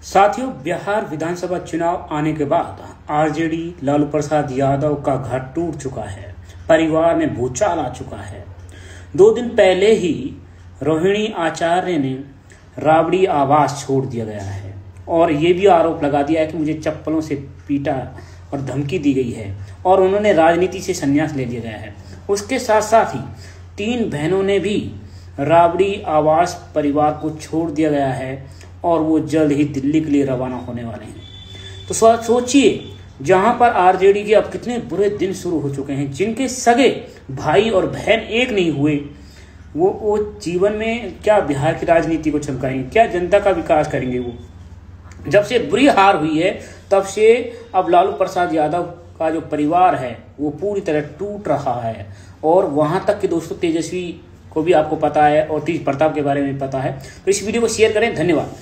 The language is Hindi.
साथियों, बिहार विधानसभा चुनाव आने के बाद आरजेडी लालू प्रसाद यादव का घर टूट चुका है। परिवार में भूचाल आ चुका है। 2 दिन पहले ही रोहिणी आचार्य ने राबड़ी आवास छोड़ दिया गया है और ये भी आरोप लगा दिया है कि मुझे चप्पलों से पीटा और धमकी दी गई है और उन्होंने राजनीति से संन्यास ले लिया गया है। उसके साथ साथ ही 3 बहनों ने भी राबड़ी आवास परिवार को छोड़ दिया गया है और वो जल्द ही दिल्ली के लिए रवाना होने वाले हैं। तो सोचिए, जहां पर आरजेडी के अब कितने बुरे दिन शुरू हो चुके हैं। जिनके सगे भाई और बहन एक नहीं हुए, वो जीवन में क्या बिहार की राजनीति को चमकाएंगे, क्या जनता का विकास करेंगे। वो जब से बुरी हार हुई है तब से अब लालू प्रसाद यादव का जो परिवार है वो पूरी तरह टूट रहा है। और वहां तक कि दोस्तों, तेजस्वी को भी आपको पता है और तेज प्रताप के बारे में पता है। तो इस वीडियो को शेयर करें। धन्यवाद।